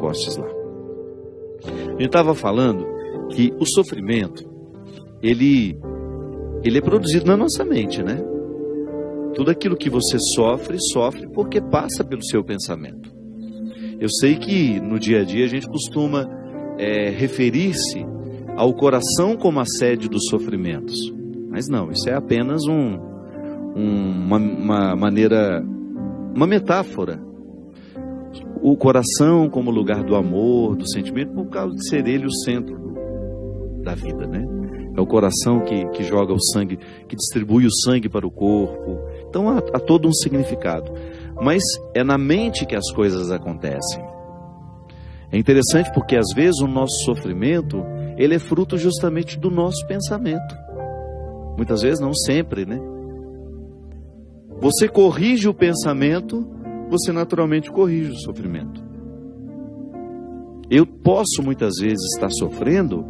Pentecostes lá. A gente estava falando que o sofrimento, ele é produzido na nossa mente, né? Tudo aquilo que você sofre porque passa pelo seu pensamento. Eu sei que no dia a dia a gente costuma referir-se ao coração como a sede dos sofrimentos. Mas não, isso é apenas uma maneira, uma metáfora. O coração como lugar do amor, do sentimento, por causa de ser ele o centro da vida, né? É o coração que joga o sangue, que distribui o sangue para o corpo. Então há todo um significado. Mas é na mente que as coisas acontecem. É interessante porque às vezes o nosso sofrimento, ele é fruto justamente do nosso pensamento. Muitas vezes, não sempre, né? Você corrige o pensamento, você naturalmente corrige o sofrimento. Eu posso muitas vezes estar sofrendo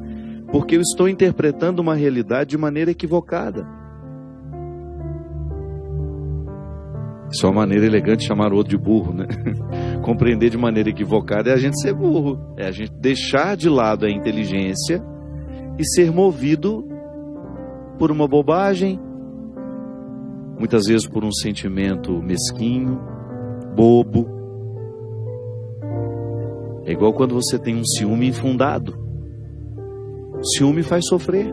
porque eu estou interpretando uma realidade de maneira equivocada. Isso é uma maneira elegante de chamar o outro de burro, né? Compreender de maneira equivocada é a gente ser burro. É a gente deixar de lado a inteligência e ser movido por uma bobagem, muitas vezes por um sentimento mesquinho, bobo. É igual quando você tem um ciúme infundado. O ciúme faz sofrer,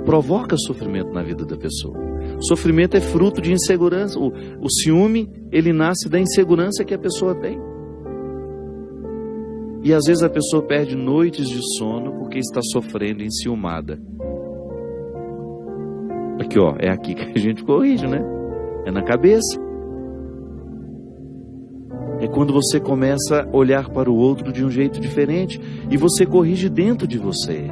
provoca sofrimento na vida da pessoa. O sofrimento é fruto de insegurança. O ciúme, ele nasce da insegurança que a pessoa tem. E às vezes a pessoa perde noites de sono porque está sofrendo enciumada. Aqui, ó, é aqui que a gente corrige, né? É na cabeça. É quando você começa a olhar para o outro de um jeito diferente e você corrige dentro de você.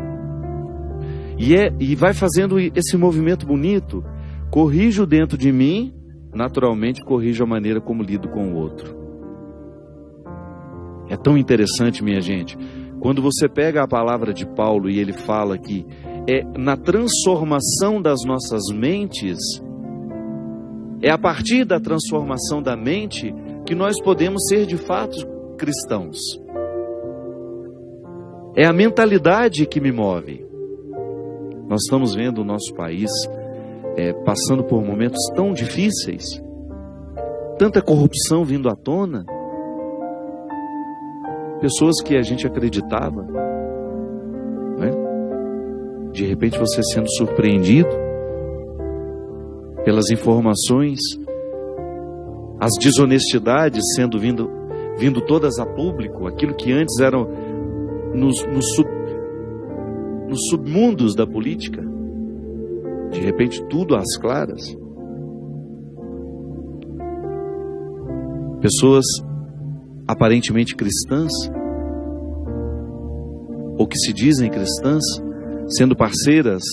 E vai fazendo esse movimento bonito. Corrijo dentro de mim, naturalmente corrijo a maneira como lido com o outro. É tão interessante, minha gente, quando você pega a palavra de Paulo e ele fala que é na transformação das nossas mentes, é a partir da transformação da mente que nós podemos ser de fato cristãos. É a mentalidade que me move. Nós estamos vendo o nosso país passando por momentos tão difíceis, tanta corrupção vindo à tona, pessoas que a gente acreditava, né? De repente você sendo surpreendido pelas informações, as desonestidades sendo vindo todas a público, aquilo que antes eram nos submundos da política, de repente tudo às claras. Pessoas aparentemente cristãs, ou que se dizem cristãs, sendo parceiras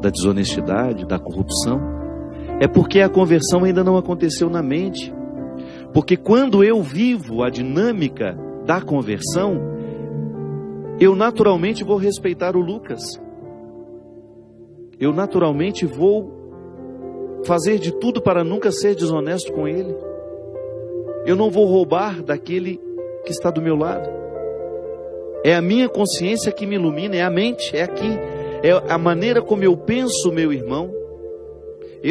da desonestidade, da corrupção. É porque a conversão ainda não aconteceu na mente. Porque quando eu vivo a dinâmica da conversão, eu naturalmente vou respeitar o Lucas. Eu naturalmente vou fazer de tudo para nunca ser desonesto com ele. Eu não vou roubar daquele que está do meu lado. É a minha consciência que me ilumina, é a mente, é aqui. É a maneira como eu penso, meu irmão.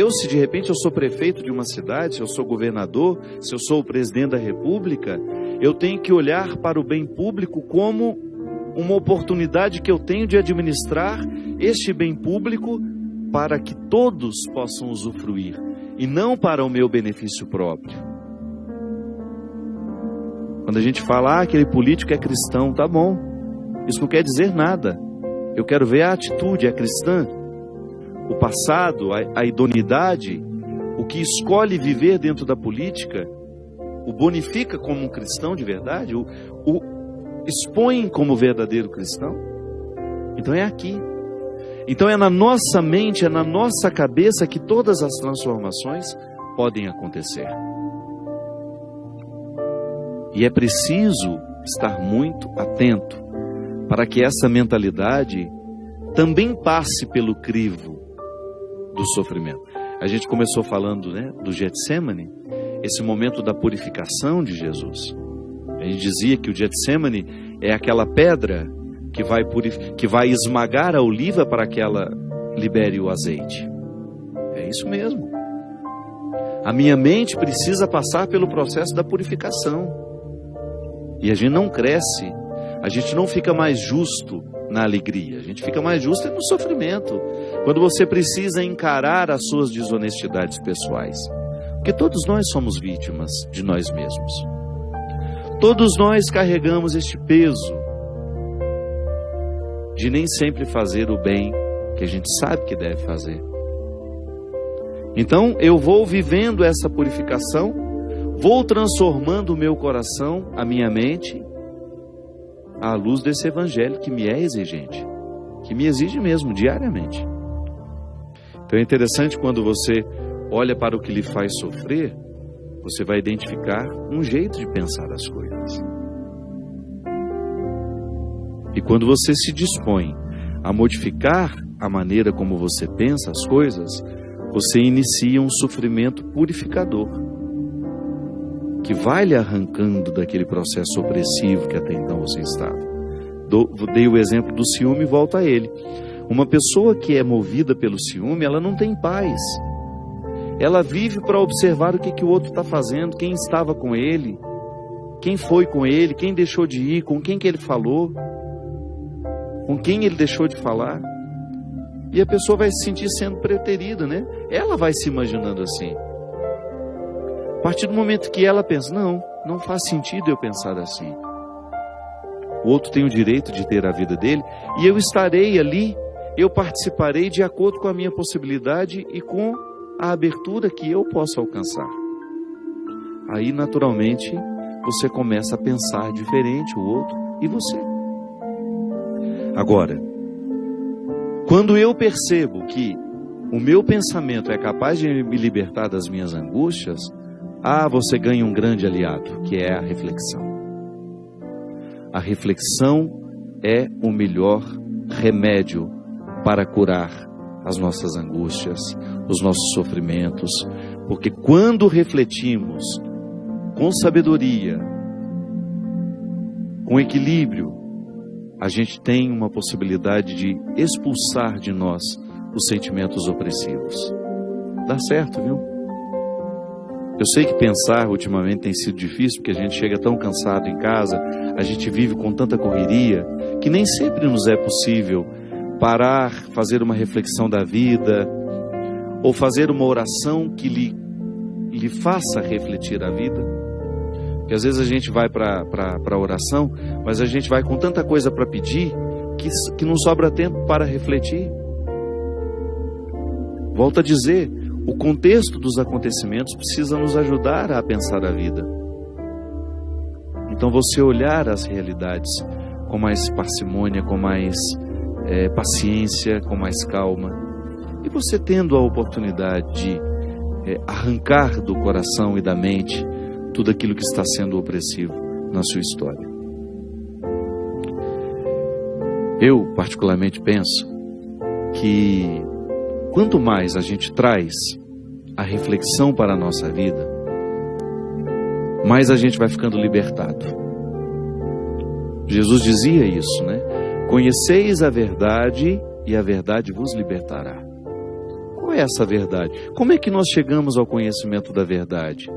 Se de repente eu sou prefeito de uma cidade, se eu sou governador, se eu sou o presidente da república, eu tenho que olhar para o bem público como uma oportunidade que eu tenho de administrar este bem público para que todos possam usufruir, e não para o meu benefício próprio. Quando a gente fala, aquele político é cristão, tá bom, isso não quer dizer nada. Eu quero ver a atitude, é cristã. O passado, a idoneidade, o que escolhe viver dentro da política, o bonifica como um cristão de verdade, o expõe como verdadeiro cristão. Então é aqui. Então é na nossa mente, é na nossa cabeça que todas as transformações podem acontecer. E é preciso estar muito atento para que essa mentalidade também passe pelo crivo do sofrimento. A gente começou falando, né, do Getsemane, esse momento da purificação de Jesus. A gente dizia que o Getsemane é aquela pedra que vai esmagar a oliva para que ela libere o azeite. É isso mesmo. A minha mente precisa passar pelo processo da purificação. E a gente não cresce, a gente não fica mais justo na alegria, a gente fica mais justo no sofrimento, quando você precisa encarar as suas desonestidades pessoais. Porque todos nós somos vítimas de nós mesmos. Todos nós carregamos este peso de nem sempre fazer o bem que a gente sabe que deve fazer. Então eu vou vivendo essa purificação, vou transformando o meu coração, a minha mente, à luz desse evangelho que me é exigente, que me exige mesmo diariamente. Então é interessante, quando você olha para o que lhe faz sofrer, você vai identificar um jeito de pensar as coisas. E quando você se dispõe a modificar a maneira como você pensa as coisas, você inicia um sofrimento purificador, que vai lhe arrancando daquele processo opressivo que até então você estava. Dei o exemplo do ciúme e volto a ele. Uma pessoa que é movida pelo ciúme, ela não tem paz. Ela vive para observar o que o outro está fazendo, quem estava com ele, quem foi com ele, quem deixou de ir, com quem que ele falou, com quem ele deixou de falar. E a pessoa vai se sentir sendo preterida, né? Ela vai se imaginando assim. A partir do momento que ela pensa, não faz sentido eu pensar assim. O outro tem o direito de ter a vida dele, e eu estarei ali, eu participarei de acordo com a minha possibilidade e com a abertura que eu posso alcançar. Aí, naturalmente, você começa a pensar diferente, o outro e você. Agora, quando eu percebo que o meu pensamento é capaz de me libertar das minhas angústias, você ganha um grande aliado, que é a reflexão. A reflexão é o melhor remédio para curar as nossas angústias, os nossos sofrimentos, porque quando refletimos com sabedoria, com equilíbrio, a gente tem uma possibilidade de expulsar de nós os sentimentos opressivos. Dá certo, viu? Eu sei que pensar ultimamente tem sido difícil, porque a gente chega tão cansado em casa, a gente vive com tanta correria, que nem sempre nos é possível parar, fazer uma reflexão da vida, ou fazer uma oração que lhe faça refletir a vida. Porque às vezes a gente vai para a oração, mas a gente vai com tanta coisa para pedir, que não sobra tempo para refletir. Volto a dizer, o contexto dos acontecimentos precisa nos ajudar a pensar a vida. Então você olhar as realidades com mais parcimônia, com mais paciência, com mais calma. E você tendo a oportunidade de arrancar do coração e da mente tudo aquilo que está sendo opressivo na sua história. Eu, particularmente, penso que quanto mais a gente traz a reflexão para a nossa vida, mais a gente vai ficando libertado. Jesus dizia isso, né? Conheceis a verdade e a verdade vos libertará. Qual é essa verdade? Como é que nós chegamos ao conhecimento da verdade?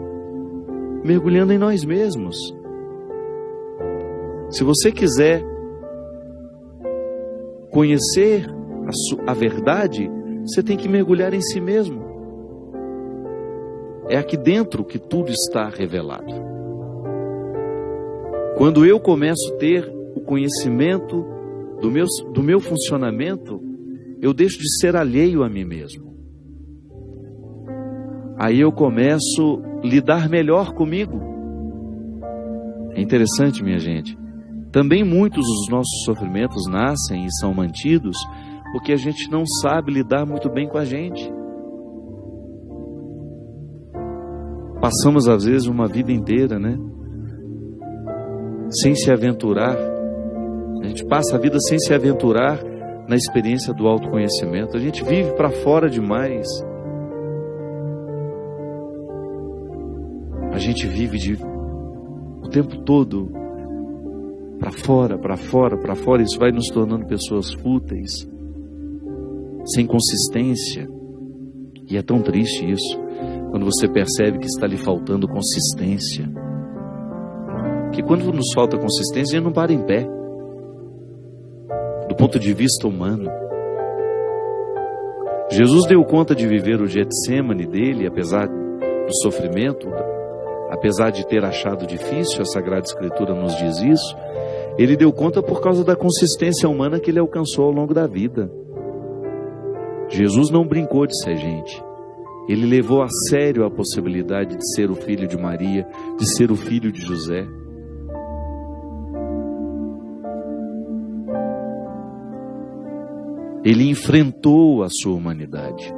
Mergulhando em nós mesmos. Se você quiser conhecer a verdade, você tem que mergulhar em si mesmo. É aqui dentro que tudo está revelado. Quando eu começo a ter o conhecimento do meu funcionamento, eu deixo de ser alheio a mim mesmo. Aí eu começo a lidar melhor comigo. É interessante, minha gente. Também muitos dos nossos sofrimentos nascem e são mantidos porque a gente não sabe lidar muito bem com a gente. Passamos às vezes uma vida inteira, né? Sem se aventurar. A gente passa a vida sem se aventurar na experiência do autoconhecimento. A gente vive para fora demais. A gente vive o tempo todo para fora, para fora, para fora. Isso vai nos tornando pessoas fúteis, sem consistência. E é tão triste isso, quando você percebe que está lhe faltando consistência. Que quando nos falta consistência, a gente não para em pé. Do ponto de vista humano. Jesus deu conta de viver o Getsêmani dele, apesar do sofrimento, apesar de ter achado difícil, a Sagrada Escritura nos diz isso. Ele deu conta por causa da consistência humana que ele alcançou ao longo da vida. Jesus não brincou de ser gente. Ele levou a sério a possibilidade de ser o filho de Maria, de ser o filho de José. Ele enfrentou a sua humanidade.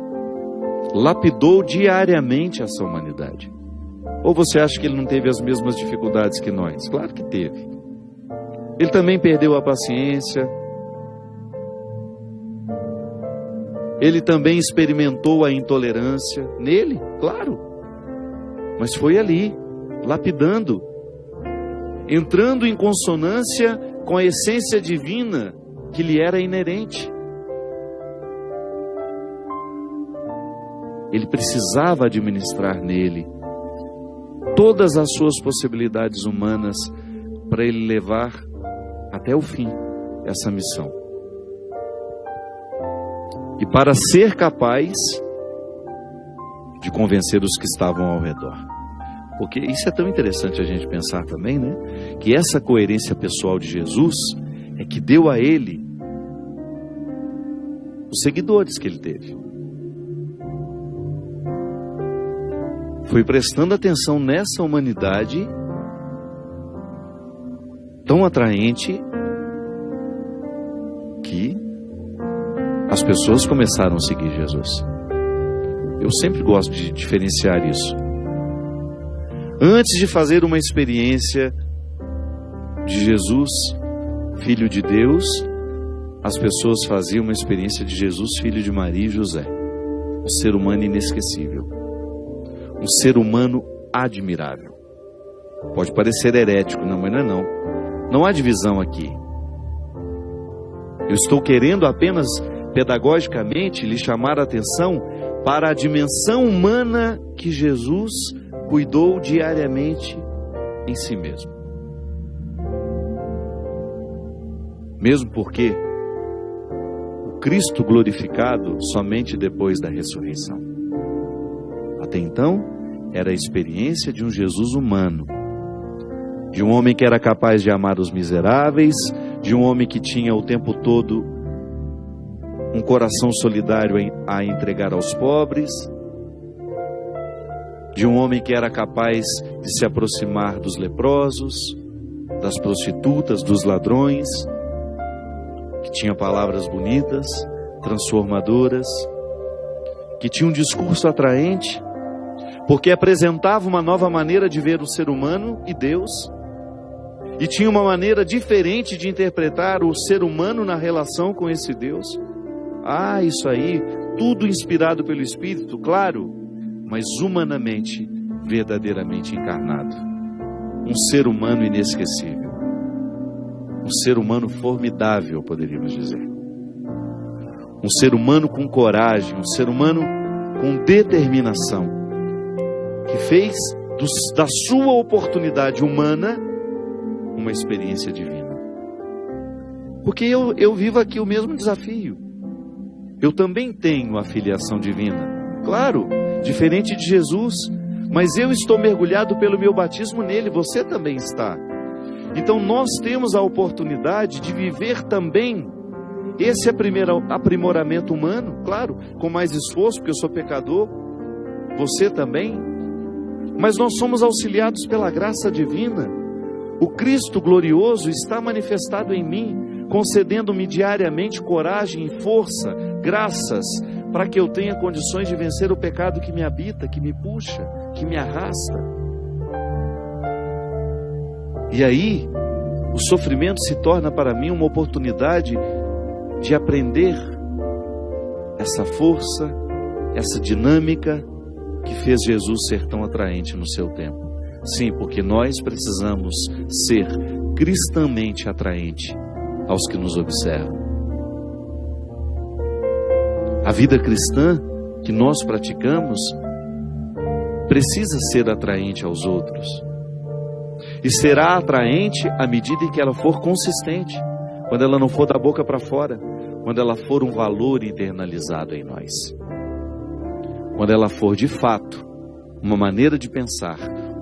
Lapidou diariamente essa humanidade. Ou você acha que ele não teve as mesmas dificuldades que nós? Claro que teve. Ele também perdeu a paciência. Ele também experimentou a intolerância. Nele, claro. Mas foi ali, lapidando, entrando em consonância com a essência divina que lhe era inerente. Ele precisava administrar nele todas as suas possibilidades humanas para ele levar até o fim essa missão. E para ser capaz de convencer os que estavam ao redor. Porque isso é tão interessante a gente pensar também, né? Que essa coerência pessoal de Jesus é que deu a ele os seguidores que ele teve. Foi prestando atenção nessa humanidade tão atraente que as pessoas começaram a seguir Jesus. Eu sempre gosto de diferenciar isso. Antes de fazer uma experiência de Jesus, Filho de Deus, as pessoas faziam uma experiência de Jesus, Filho de Maria e José. Um ser humano inesquecível. Um ser humano admirável. Pode parecer herético, não, mas não é não. Não há divisão aqui. Eu estou querendo apenas pedagogicamente lhe chamar a atenção para a dimensão humana que Jesus cuidou diariamente em si mesmo. Mesmo porque o Cristo glorificado somente depois da ressurreição. Até então, era a experiência de um Jesus humano, de um homem que era capaz de amar os miseráveis, de um homem que tinha o tempo todo um coração solidário a entregar aos pobres, de um homem que era capaz de se aproximar dos leprosos, das prostitutas, dos ladrões, que tinha palavras bonitas, transformadoras, que tinha um discurso atraente, porque apresentava uma nova maneira de ver o ser humano e Deus, e tinha uma maneira diferente de interpretar o ser humano na relação com esse Deus. Ah, isso aí, tudo inspirado pelo Espírito, claro, mas humanamente, verdadeiramente encarnado. Um ser humano inesquecível. Um ser humano formidável, poderíamos dizer. Um ser humano com coragem, um ser humano com determinação, que fez da sua oportunidade humana uma experiência divina. Porque eu vivo aqui o mesmo desafio. Eu também tenho a filiação divina. Claro, diferente de Jesus, mas eu estou mergulhado pelo meu batismo nele, você também está. Então nós temos a oportunidade de viver também esse aprimoramento humano, claro, com mais esforço, porque eu sou pecador, você também, mas nós somos auxiliados pela graça divina. O Cristo glorioso está manifestado em mim, concedendo-me diariamente coragem e força, graças, para que eu tenha condições de vencer o pecado que me habita, que me puxa, que me arrasta. E aí, o sofrimento se torna para mim uma oportunidade de aprender essa força, essa dinâmica que fez Jesus ser tão atraente no seu tempo. Sim, porque nós precisamos ser cristãmente atraente aos que nos observam. A vida cristã que nós praticamos precisa ser atraente aos outros. E será atraente à medida em que ela for consistente, quando ela não for da boca para fora, quando ela for um valor internalizado em nós. Quando ela for de fato uma maneira de pensar,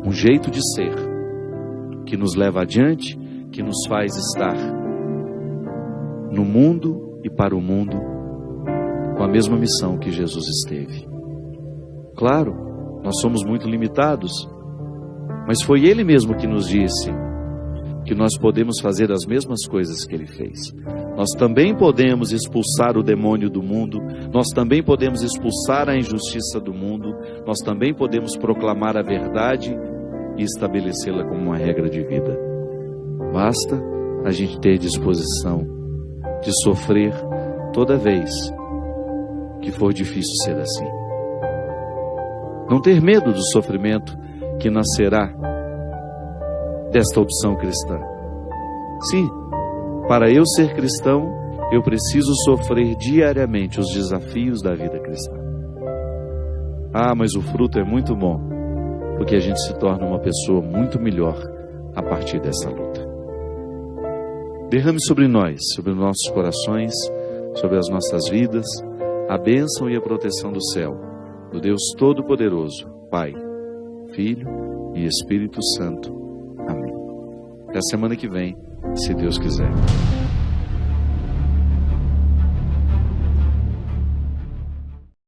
um jeito de ser, que nos leva adiante, que nos faz estar no mundo e para o mundo com a mesma missão que Jesus esteve. Claro, nós somos muito limitados, mas foi Ele mesmo que nos disse que nós podemos fazer as mesmas coisas que Ele fez. Nós também podemos expulsar o demônio do mundo, nós também podemos expulsar a injustiça do mundo, nós também podemos proclamar a verdade e estabelecê-la como uma regra de vida. Basta a gente ter disposição de sofrer toda vez que for difícil ser assim. Não ter medo do sofrimento que nascerá desta opção cristã. Sim, para eu ser cristão, eu preciso sofrer diariamente os desafios da vida cristã. Ah, mas o fruto é muito bom, porque a gente se torna uma pessoa muito melhor a partir dessa luta. Derrame sobre nós, sobre os nossos corações, sobre as nossas vidas, a bênção e a proteção do céu, do Deus Todo-Poderoso, Pai, Filho e Espírito Santo. Amém. Até a semana que vem, se Deus quiser.